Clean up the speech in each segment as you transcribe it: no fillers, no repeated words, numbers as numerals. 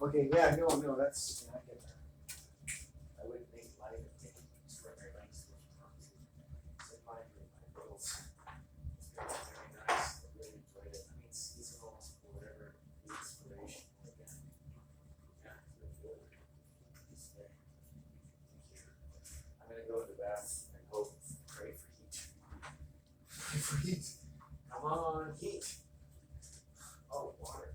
Okay, yeah, no, that's, yeah, I get that. I wouldn't make light of taking extraordinary lengths to so mine were my girls. It's very nice. I really enjoyed it. I mean, seasonal or whatever the inspiration again. Yeah, it's really good. Just there. I'm gonna go to the bath and hope, pray for heat. Pray for heat. Come on, heat. Oh, water.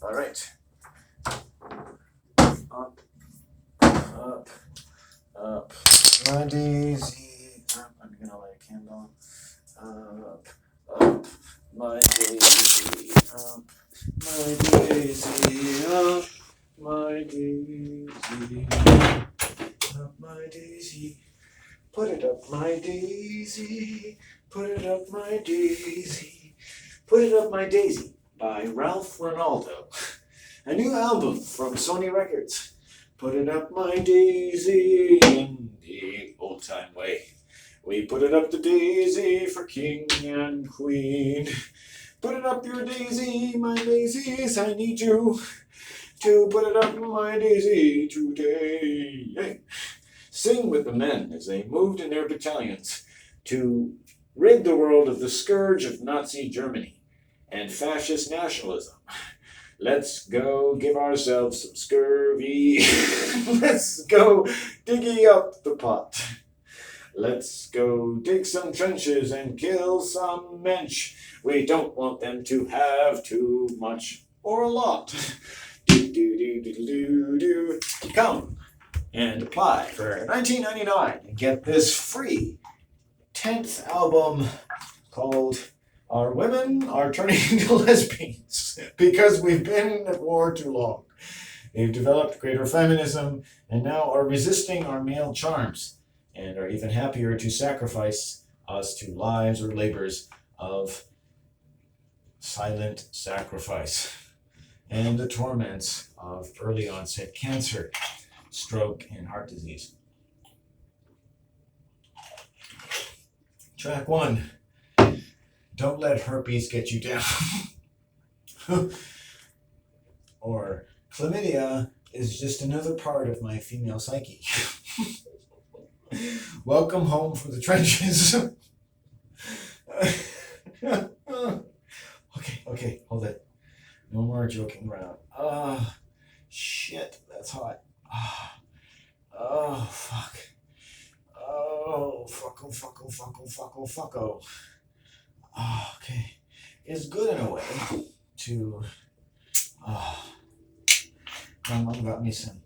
All right. Up, up, up. My daisy. Up. I'm gonna light a candle. Up, up. My daisy. Up. My daisy. Up. My daisy. Up my daisy. Put it up my daisy. Put it up my daisy. Put it up my daisy by Ralph Ronaldo. A new album from Sony Records. Put it up my daisy in the old time way. We put it up the daisy for king and queen. Put it up your daisy, my daisies, I need you to put it up my daisy today. Hey. Sing with the men as they moved in their battalions to rid the world of the scourge of Nazi Germany and fascist nationalism. Let's go give ourselves some scurvy. Let's go diggy up the pot. Let's go dig some trenches and kill some mensch. We don't want them to have too much or a lot. Come and apply for $19.99 and get this free 10th album called Our Women Are Turning into Lesbians because we've been at war too long. They've developed greater feminism and now are resisting our male charms and are even happier to sacrifice us to lives or labors of silent sacrifice and the torments of early onset cancer, stroke, and heart disease. Track 1. Don't let herpes get you down. Or chlamydia is just another part of my female psyche. Welcome home from the trenches. Okay, hold it. No more joking around. Shit, that's hot. Oh, fuck. Oh, fucko. Okay. It's good in a way to. My mom got me some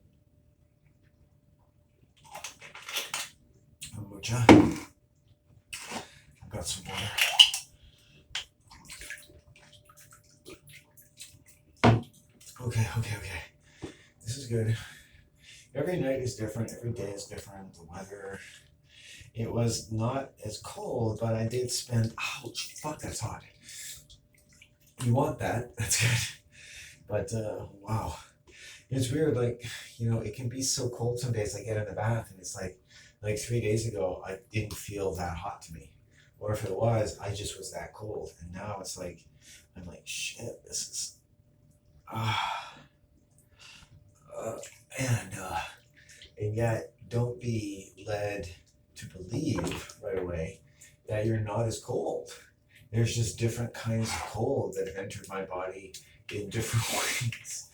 kombucha. I've got some water. Okay. This is good. Every night is different. Every day is different. The weather. It was not as cold, but I did spend. Ouch! Fuck, that's hot. You want that? That's good. But wow, it's weird. Like, it can be so cold some days. I get in the bath and it's like 3 days ago, I didn't feel that hot to me, or if it was, I just was that cold. And now it's like, I'm like, shit. This is. And yet, don't be led to believe right away that you're not as cold. There's just different kinds of cold that have entered my body in different ways.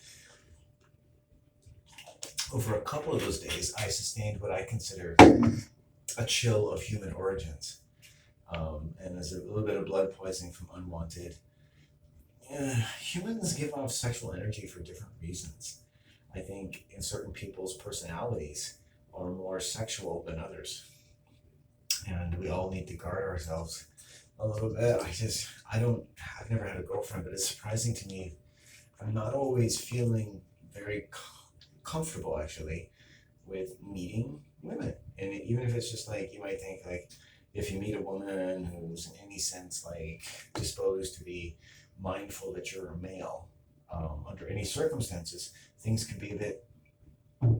Over a couple of those days, I sustained what I consider a chill of human origins. And there's a little bit of blood poisoning from unwanted. Humans give off sexual energy for different reasons. I think in certain people's personalities are more sexual than others. And we all need to guard ourselves a little bit. I've never had a girlfriend, but it's surprising to me. I'm not always feeling very comfortable, actually, with meeting women. And even if it's just like, you might think, like, if you meet a woman who's in any sense, like, disposed to be mindful that you're a male, under any circumstances, things can be a bit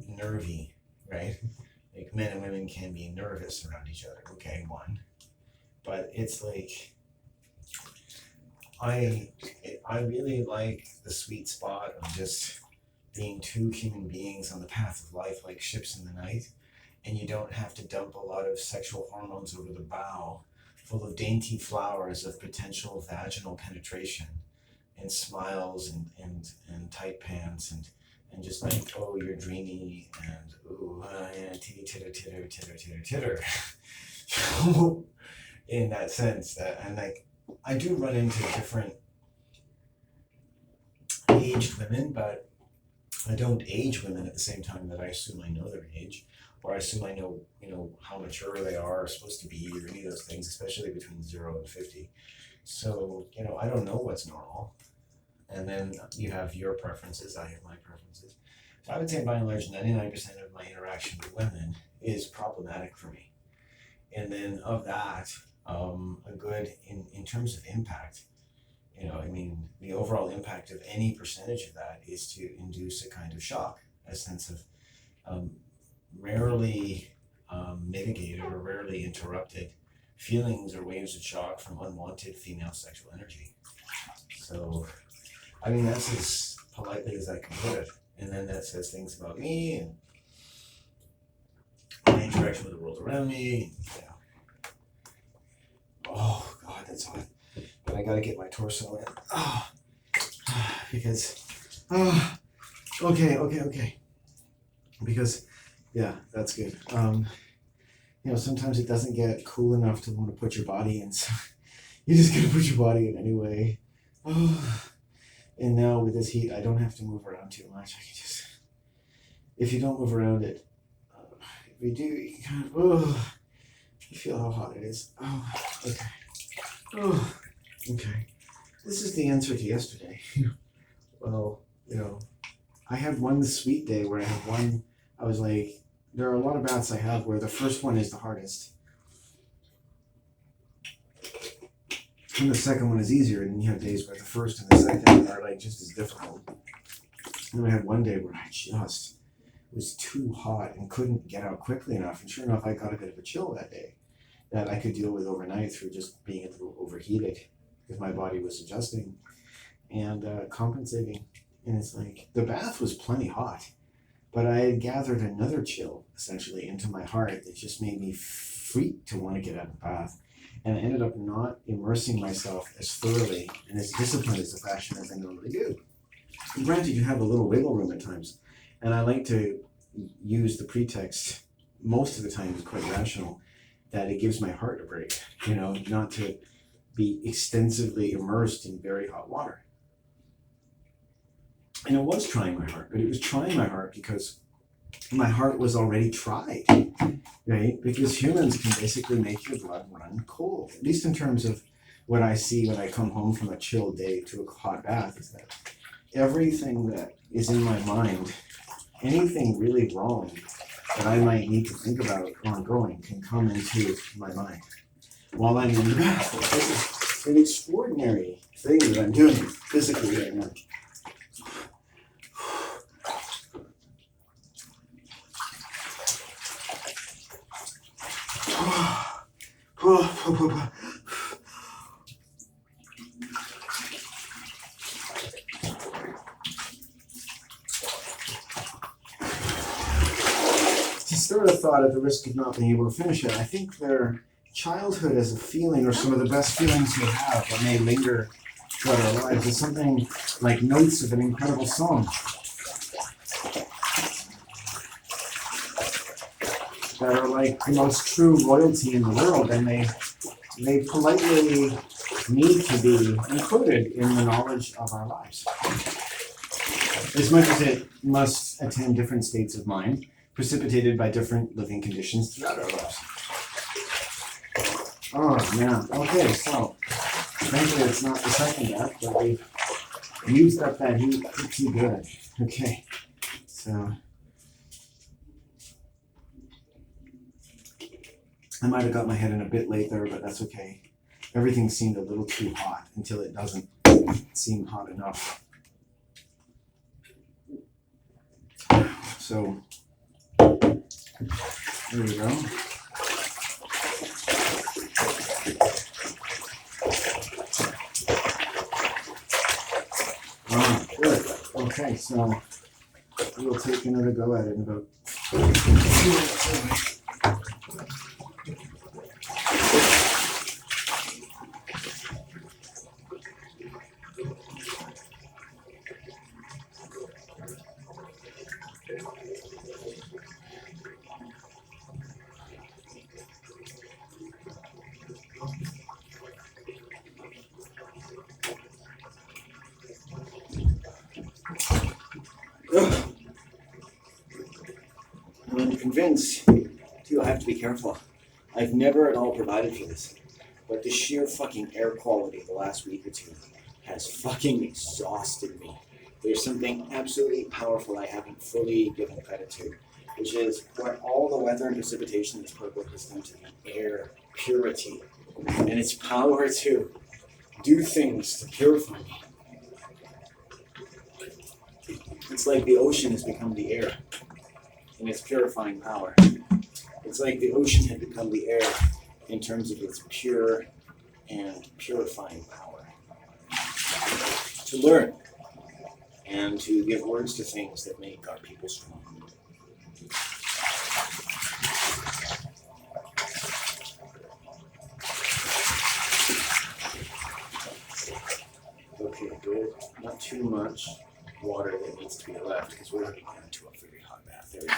nervy, right? Like, men and women can be nervous around each other. Okay, one. But it's like, I really like the sweet spot of just being two human beings on the path of life, like ships in the night, and you don't have to dump a lot of sexual hormones over the bow, full of dainty flowers of potential vaginal penetration, and smiles and tight pants and just like, oh, you're dreamy and ooh, yeah, titty titter titter titter titter titter. In that sense, that and like I do run into different aged women, but I don't age women at the same time that I assume I know their age, or I assume I know, how mature they are supposed to be, or any of those things, especially between 0 and 50. So, I don't know what's normal. And then you have your preferences, I have my preferences. So I would say by and large, 99% of my interaction with women is problematic for me. And then of that, a good, in terms of impact, the overall impact of any percentage of that is to induce a kind of shock, a sense of rarely mitigated or rarely interrupted feelings or waves of shock from unwanted female sexual energy. So, that's as politely as I can put it. And then that says things about me and my interaction with the world around me. Oh, God, that's hot. But I gotta get my torso in. Because, okay. Because, yeah, that's good. Sometimes it doesn't get cool enough to want to put your body in, so you just gotta put your body in anyway. And now with this heat, I don't have to move around too much. I can just, if you don't move around it, if you do, you kind of, you feel how hot it is. Okay. Okay. This is the answer to yesterday. Well, I had one sweet day where I was like, there are a lot of baths I have where the first one is the hardest. And the second one is easier, and you have days where the first and the second are like just as difficult. And I had one day where I just was too hot and couldn't get out quickly enough. And sure enough, I got a bit of a chill that day that I could deal with overnight through just being a little overheated because my body was adjusting and compensating. And it's like the bath was plenty hot, but I had gathered another chill essentially into my heart that just made me freak to want to get out of the bath. And I ended up not immersing myself as thoroughly and as disciplined as a fashion as I normally do. And granted, you have a little wiggle room at times, and I like to use the pretext, most of the time it's quite rational, that it gives my heart a break, not to be extensively immersed in very hot water. And it was trying my heart, but it was trying my heart because my heart was already tried, right? Because humans can basically make your blood run cold, at least in terms of what I see when I come home from a chill day to a hot bath, is that everything that is in my mind, anything really wrong that I might need to think about ongoing can come into my mind while I'm in the bath. This is an extraordinary thing that I'm doing physically right now. To start a thought at the risk of not being able to finish it, I think their childhood as a feeling, or some of the best feelings we have that may linger throughout our lives, is something like notes of an incredible song. That are like the most true royalty in the world, and they politely need to be included in the knowledge of our lives. As much as it must attend different states of mind, precipitated by different living conditions throughout our lives. Oh, man. Okay, so, thankfully it's not the second bath, but we've used up that heat pretty good. Okay, so I might have got my head in a bit late there, but that's okay. Everything seemed a little too hot until it doesn't seem hot enough. So, there we go. Okay, so we'll take another go at it in about 2 minutes. I'm convinced you'll have to be careful. I've never at all provided for this, but the sheer fucking air quality the last week or two has fucking exhausted me. There's something absolutely powerful I haven't fully given credit to, which is what all the weather and precipitation that's purple has done to the air purity and its power to do things to purify me. It's like the ocean has become the air in its purifying power. It's like the ocean had become the air in terms of its pure and purifying power. To learn and to give words to things that make our people strong. Okay, good. Not too much water that needs to be left because we're already going into a very hot bath. There we go.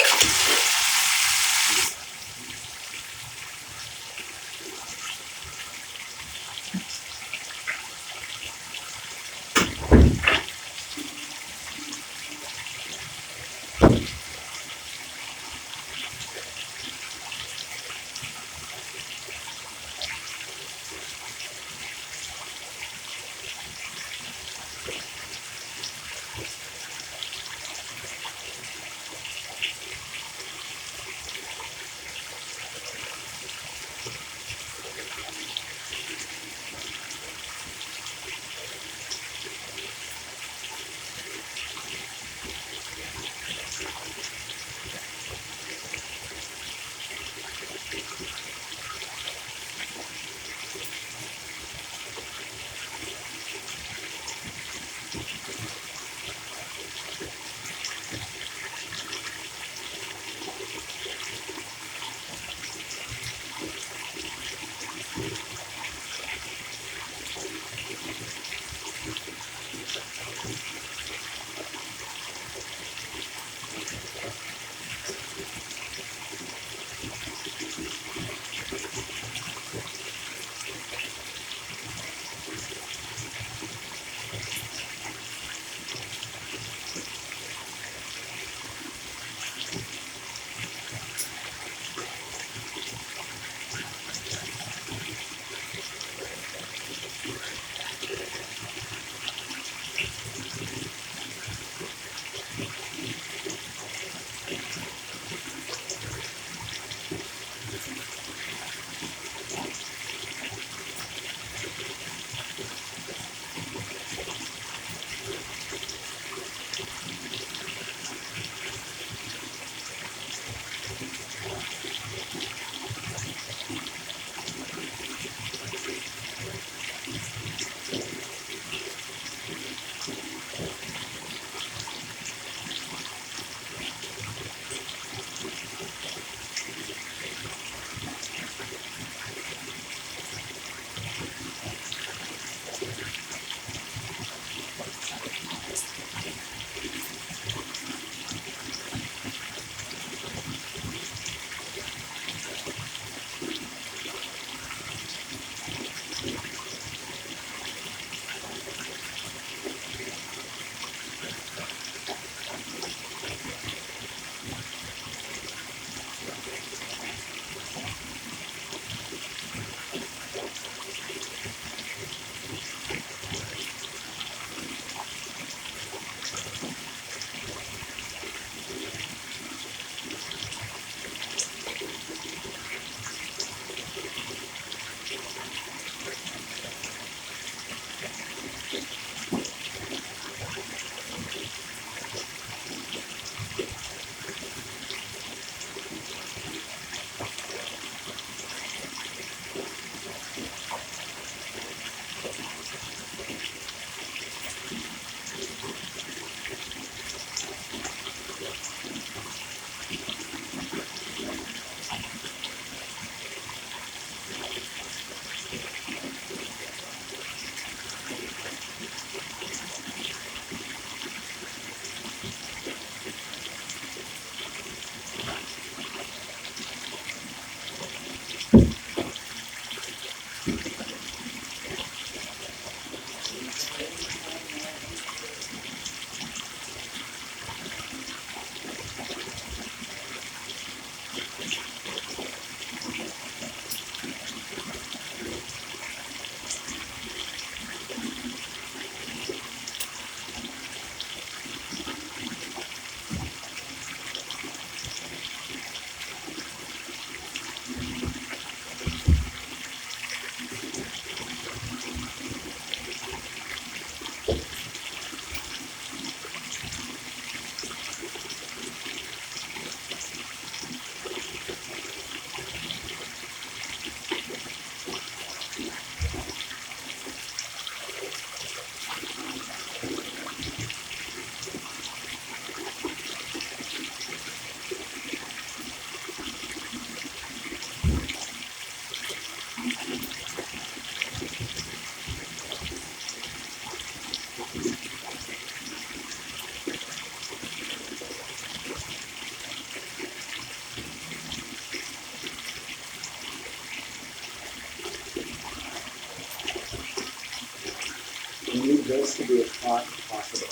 this to be as hot as possible.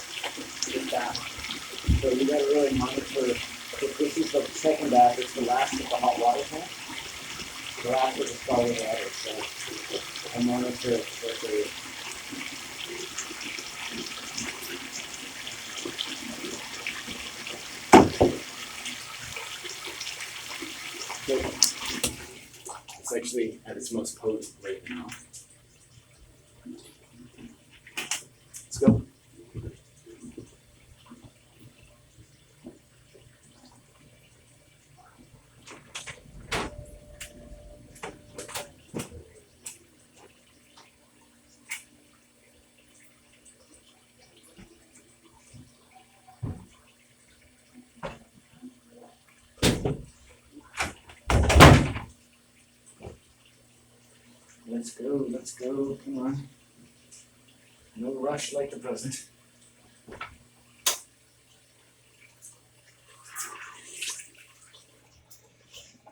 With that. So you gotta really monitor, if this is the second bath, it's the last of the hot water tank. The last of the scalding water, so I monitor it carefully. It's actually at its most potent right now. Let's go. Let's go, come on. No rush like the present.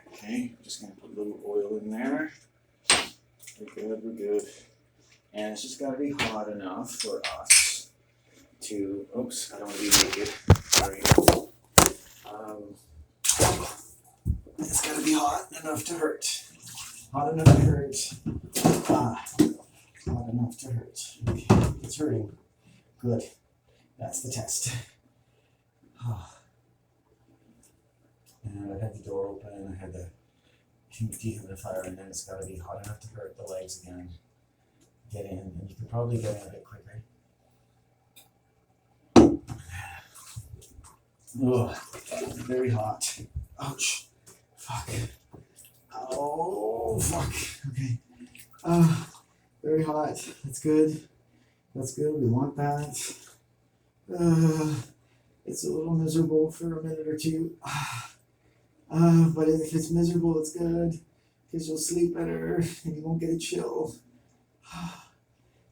Okay, just gonna put a little oil in there. We're good. And it's just gotta be hot enough for us to, oops, I don't wanna be naked, sorry. It's gotta be hot enough to hurt. Hot enough to hurt. Hot enough to hurt. Okay, it's hurting. Good. That's the test. And I had the door open and I had the dehumidifier, and then it's got to be hot enough to hurt the legs again. Get in, and you can probably get in a bit quicker. Oh, very hot. Ouch. Fuck. Oh, fuck. Okay. Very hot. That's good. That's good. We want that. It's a little miserable for a minute or two. But if it's miserable, it's good. Because you'll sleep better and you won't get a chill.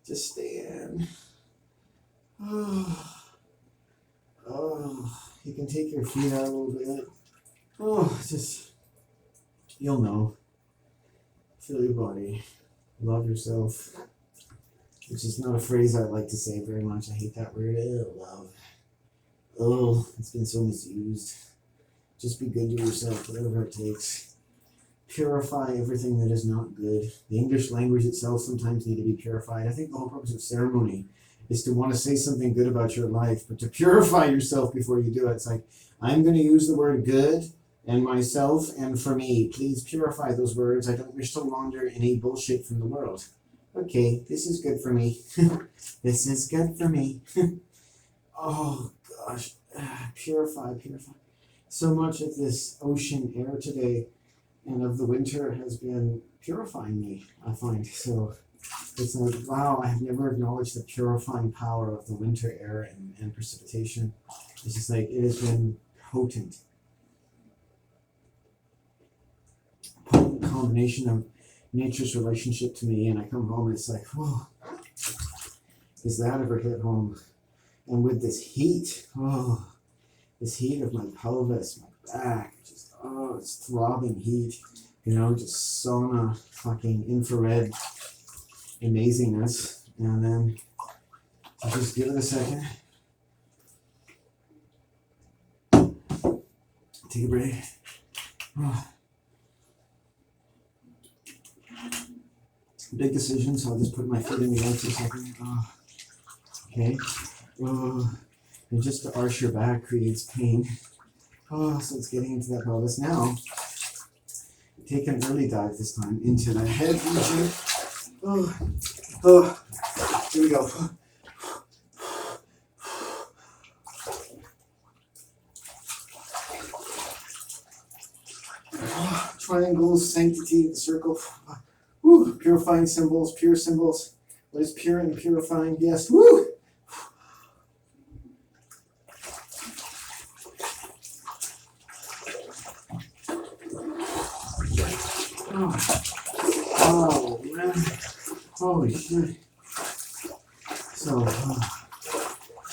Just stay in. You can take your feet out a little bit. Just, you'll know. Feel your body. Love yourself. Which is not a phrase I like to say very much. I hate that word. Love. It's been so misused. Just be good to yourself, whatever it takes. Purify everything that is not good. The English language itself sometimes need to be purified. I think the whole purpose of ceremony is to want to say something good about your life, but to purify yourself before you do it. It's like, I'm going to use the word good and myself and for me. Please purify those words. I don't wish to launder any bullshit from the world. Okay, this is good for me. This is good for me. Oh, gosh. Purify. So much of this ocean air today and of the winter has been purifying me, I find. So it's like, wow, I have never acknowledged the purifying power of the winter air and precipitation. It's just like, it has been potent. Potent combination of nature's relationship to me, and I come home and it's like, whoa, does that ever hit home? And with this heat, this heat of my pelvis, my back, just, it's throbbing heat, just sauna, fucking infrared amazingness. And then just give it a second. Take a break. Big decision, so I'll just put my feet in the air for a second. Okay. And just to arch your back creates pain. So it's getting into that pelvis. Now, take an early dive this time into the head region. Here we go. Triangles, sanctity, the circle. Purifying symbols, pure symbols. What is pure and purifying? Yes. Woo! Oh man. Holy shit. So,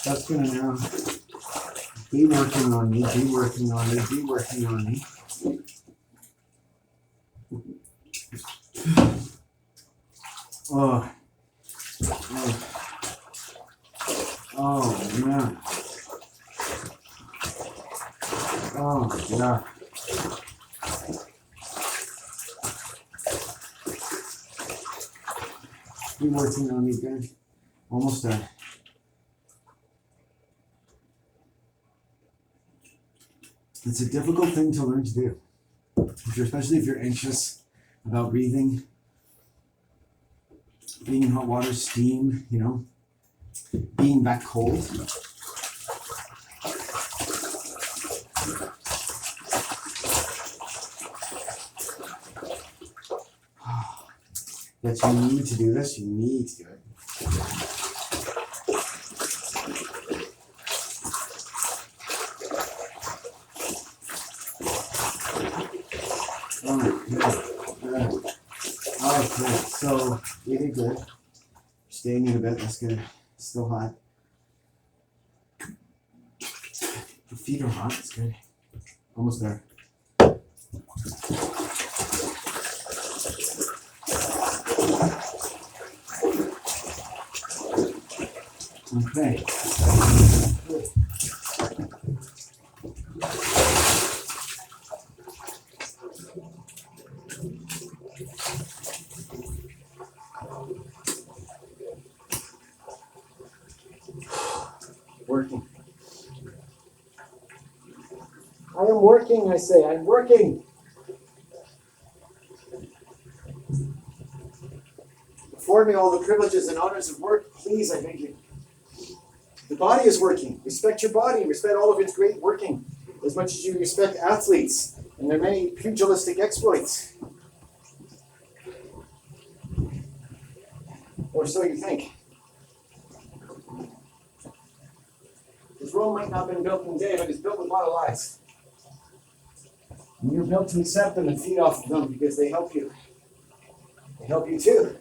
that's gonna now be working on me. job. Keep working on me, good. Almost done. It's a difficult thing to learn to do. Especially if you're anxious about breathing, being in hot water, steam, being that cold. That you need to do this, you need to do it. Okay, so you did good. Staying in a bit, that's good. Still hot. Your feet are hot, that's good. Almost there. Okay. Good. Working. I am working, I say. I'm working. Afford me all the privileges and honors of work, please, I beg you. The body is working. Respect your body. Respect all of its great working, as much as you respect athletes and their many pugilistic exploits. Or so you think. Because Rome might not have been built in a day, but it's built with a lot of lies. And you're built to accept them and feed off of them because they help you. They help you too.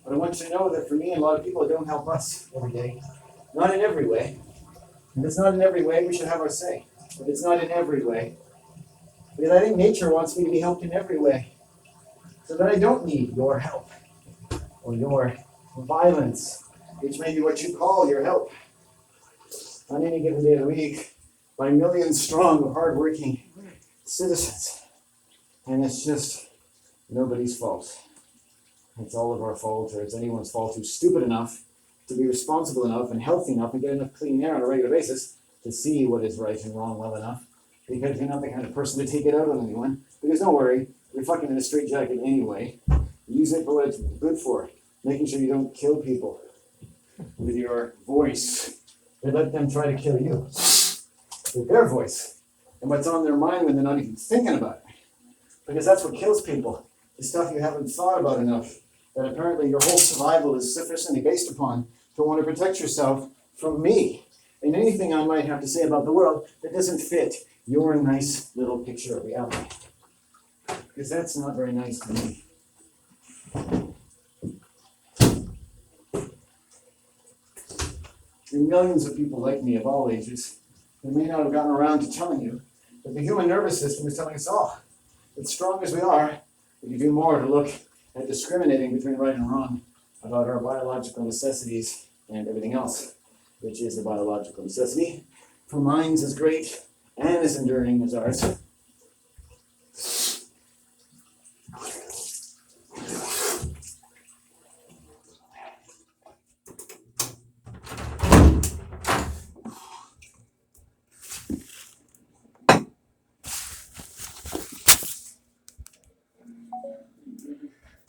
But I want you to know that for me and a lot of people, it don't help us every day. Not in every way. If it's not in every way, we should have our say. But it's not in every way. Because I think nature wants me to be helped in every way. So that I don't need your help. Or your violence. Which may be what you call your help. On any given day of the week. By millions strong of hardworking citizens. And it's just nobody's fault. It's all of our fault, or it's anyone's fault who's stupid enough to be responsible enough and healthy enough and get enough clean air on a regular basis to see what is right and wrong well enough. Because you're not the kind of person to take it out on anyone. Because don't worry, you're fucking in a straitjacket anyway. Use it for what it's good for. Making sure you don't kill people with your voice. Or let them try to kill you with their voice. And what's on their mind when they're not even thinking about it. Because that's what kills people. The stuff you haven't thought about enough. That apparently your whole survival is sufficiently based upon to want to protect yourself from me and anything I might have to say about the world that doesn't fit your nice little picture of reality. Because that's not very nice to me. There are millions of people like me of all ages who may not have gotten around to telling you that the human nervous system is telling us all. As strong as we are, we can do more to look at discriminating between right and wrong about our biological necessities and everything else, which is the biological necessity for minds as great and as enduring as ours,